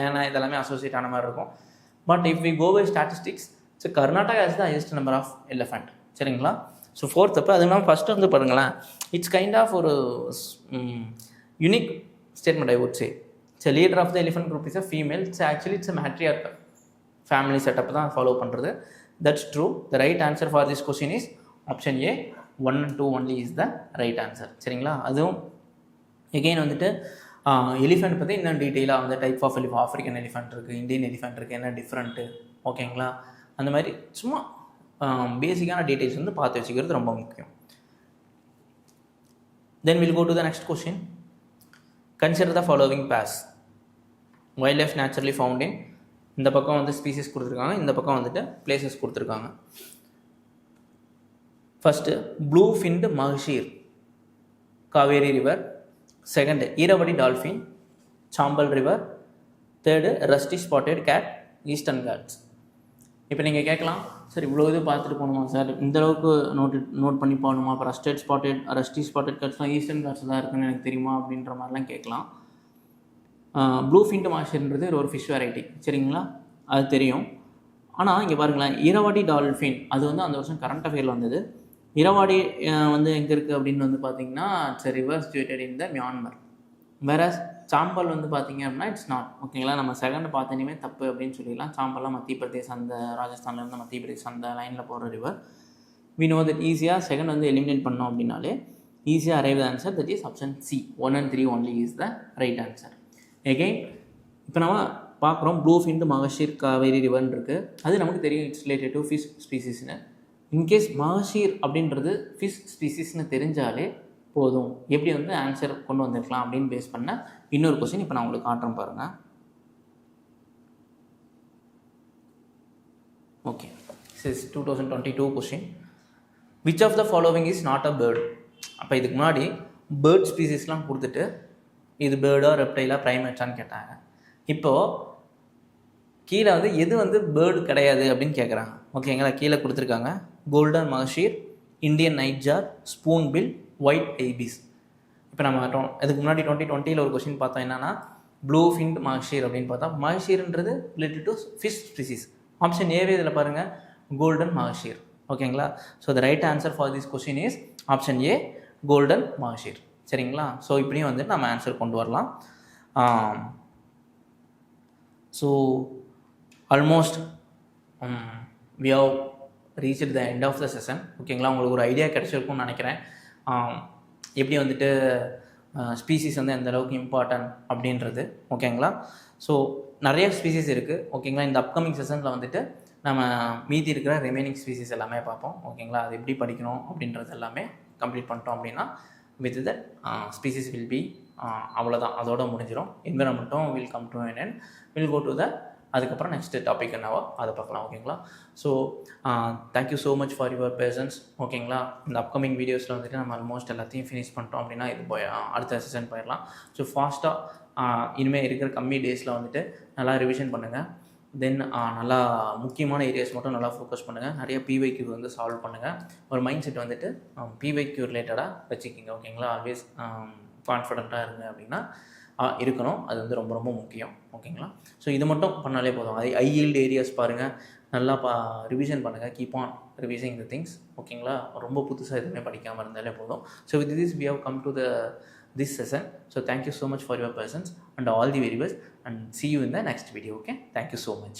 ஏன்னா இதெல்லாமே அசோசியேட் ஆன மாதிரி இருக்கும். But if we go by statistics, so Karnataka is the highest number of elephant. சரிங்களா? ஸோ ஃபோர்த் அப்போ அது இல்லாமல் ஃபஸ்ட்டு வந்து பாருங்களேன், இட்ஸ் கைண்ட் ஆஃப் ஒரு unique statement I would say. So leader of the elephant group is a female. So actually it's a matriarchal family setup தான் follow பண்ணுறது. That's true. The right answer for this question is option A 1 and 2 only is the right answer. சரிங்களா? அதுவும் again வந்துட்டு elephant பற்றி இன்னும் டீட்டெயிலாக வந்து type of African elephant இருக்குது, இந்தியன் எலிஃபெண்ட் இருக்குது, என்ன டிஃப்ரெண்ட்டு, ஓகேங்களா? அந்த மாதிரி சும்மா பேசிக்கான டீட்டெயில்ஸ் வந்து பார்த்து வச்சுக்கிறது ரொம்ப முக்கியம். Then will go to the next question. Consider the following pairs. Wildlife naturally found in, இந்த பக்கம் வந்து ஸ்பீசிஸ் கொடுத்துருக்காங்க, இந்த பக்கம் வந்துட்டு பிளேசஸ் கொடுத்துருக்காங்க. First blue finned mahseer, Kaveri river. Second Irrawaddy dolphin, Chambal river. Third rusty spotted cat, Eastern Ghats. இப்போ நீங்கள் கேட்கலாம், சார் இவ்வளோ இது பார்த்துட்டு போகணுமா சார், இந்தளவுக்கு நோட் பண்ணி போகணுமா, இப்போ ரஸ்டி ஸ்பாட்டட் கேட்ஸ்லாம் ஈஸ்டர்ன் காட்ஸ் தான் இருக்குன்னு எனக்கு தெரியுமா அப்படின்ற மாதிரிலாம் கேட்கலாம். ப்ளூ ஃபின்டு மகஷீர்ன்றது ஒரு ஃபிஷ் வெரைட்டி, சரிங்களா? அது தெரியும். ஆனால் இங்கே பாருங்களேன், ஈரவாடி டால்ஃபின் அது வந்து அந்த வருஷம் கரண்ட் அஃபேரில் வந்தது. ஈரவாடி வந்து எங்கே இருக்குது அப்படின்னு வந்து பார்த்தீங்கன்னா it's river situated in the Myanmar. வேற சாம்பல் வந்து பார்த்தீங்க அப்படின்னா இட்ஸ் நாட், ஓகேங்களா? நம்ம செகண்ட் பார்த்தோன்னே தப்பு அப்படின்னு சொல்லிடலாம். சாம்பல்லாம் மத்திய பிரதேஷ், அந்த ராஜஸ்தான்லேருந்து மத்திய பிரதேஷ் அந்த லைனில் போகிற ரிவர். வி நோ தட் ஈஸியாக செகண்ட் வந்து எலிமினேட் பண்ணோம் அப்படின்னாலே ஈஸியாக arrive the answer. That is option C 1 and 3 only is the right answer. Again இப்போ நம்ம பார்க்குறோம் ப்ளூ ஃபின்டு மகஷீர் காவேரி ரிவர்னு இருக்குது. அது நமக்கு தெரியும் இட்ஸ் ரிலேட்டட் டு ஃபிஷ் ஸ்பீசிஸ்னு. இன்கேஸ் மகஷீர் அப்படின்றது ஃபிஷ் ஸ்பீசிஸ்னு தெரிஞ்சாலே போதும், எப்படி வந்து ஆன்சர் கொண்டு வந்திருக்கலாம் அப்படின்னு பேஸ் பண்ண இன்னொரு கொஸ்டின் இப்போ நான் உங்களுக்கு காட்டுறேன் பாருங்கள். Okay, this 2022 question. Which of the following is not a bird? அப்போ இதுக்கு முன்னாடி பேர்ட் ஸ்பீசிஸ்லாம் கொடுத்துட்டு இது பேர்டா ரெப்டைலா ப்ரைமேட்ஸான்னு கேட்டாங்க. இப்போது கீழே வந்து எது வந்து பேர்டு கிடையாது அப்படின்னு கேட்குறாங்க, ஓகேங்களா? கீழே கொடுத்துருக்காங்க golden mahseer, Indian nightjar, spoonbill, white ibis. இப்போ நம்ம இதுக்கு முன்னாடி 2020 ஒரு கொஸ்டின் பார்த்தோம், என்னன்னா ப்ளூ ஃபின்டு மகஷீர் அப்படின்னு பார்த்தா மகஷீர்ன்றது related to fish species. Option ஏவே இதில் பாருங்கள் கோல்டன் மகஷீர், ஓகேங்களா? So the right answer for this question is option A golden mahseer, சரிங்களா? ஸோ இப்படியும் வந்து நம்ம ஆன்சர் கொண்டு வரலாம். So almost we have reached the end of the session, ஓகேங்களா? உங்களுக்கு ஒரு ஐடியா கிடச்சிருக்கும்னு நினைக்கிறேன், எப்படி வந்துட்டு ஸ்பீசிஸ் வந்து எந்த அளவுக்கு இம்பார்ட்டன்ட் அப்படின்றது, ஓகேங்களா? ஸோ நிறைய ஸ்பீசிஸ் இருக்குது, ஓகேங்களா? இந்த அப்கமிங் செஷனில் வந்துட்டு நம்ம மீதி இருக்கிற ரிமைனிங் ஸ்பீசிஸ் எல்லாமே பார்ப்போம், ஓகேங்களா? அது எப்படி படிக்கணும் அப்படின்றது எல்லாமே கம்ப்ளீட் பண்ணிட்டோம் அப்படின்னா with that species will be அவ்வளோதான், அதோட முடிஞ்சிடும். என்விரான்மெண்ட்டும் will come to an end, will go to the அதுக்கப்புறம் நெக்ஸ்ட்டு டாபிக் என்னவோ அதை பார்க்கலாம், ஓகேங்களா? So thank you so much for your patience, ஓகேங்களா? இந்த அப்கமிங் வீடியோஸில் வந்துட்டு நம்ம ஆல்மோஸ்ட் எல்லாத்தையும் ஃபினிஷ் பண்ணிட்டோம் அப்படின்னா இது அடுத்த செஷன் போயிடலாம். ஸோ ஃபாஸ்ட்டாக இனிமேல் இருக்கிற கம்மி டேஸில் வந்துட்டு நல்லா ரிவிஷன் பண்ணுங்கள். தென் நல்லா முக்கியமான ஏரியாஸ் மட்டும் நல்லா ஃபோக்கஸ் பண்ணுங்கள். நிறைய பிவைக்யூ வந்து சால்வ் பண்ணுங்கள். ஒரு மைண்ட் செட் வந்துட்டு பிவைக்யூ ரிலேட்டடாக வச்சுக்கிங்க, ஓகேங்களா? ஆல்வேஸ் கான்ஃபிடென்ட்டாக இருங்க அப்படின்னா இருக்கணும், அது வந்து ரொம்ப ரொம்ப முக்கியம், ஓகேங்களா? ஸோ இது மட்டும் பண்ணாலே போதும். ஐ ஈல்டு ஏரியாஸ் பாருங்கள், நல்லா ரிவிஷன் பண்ணுங்கள், keep on revising the things, ஓகேங்களா? ரொம்ப புதுசாக எதுவுமே படிக்காமல் இருந்தாலே போதும். So with this we have come to this session. So thank you so much for your presence and all the very best, and see you in the next video. Okay, thank you so much.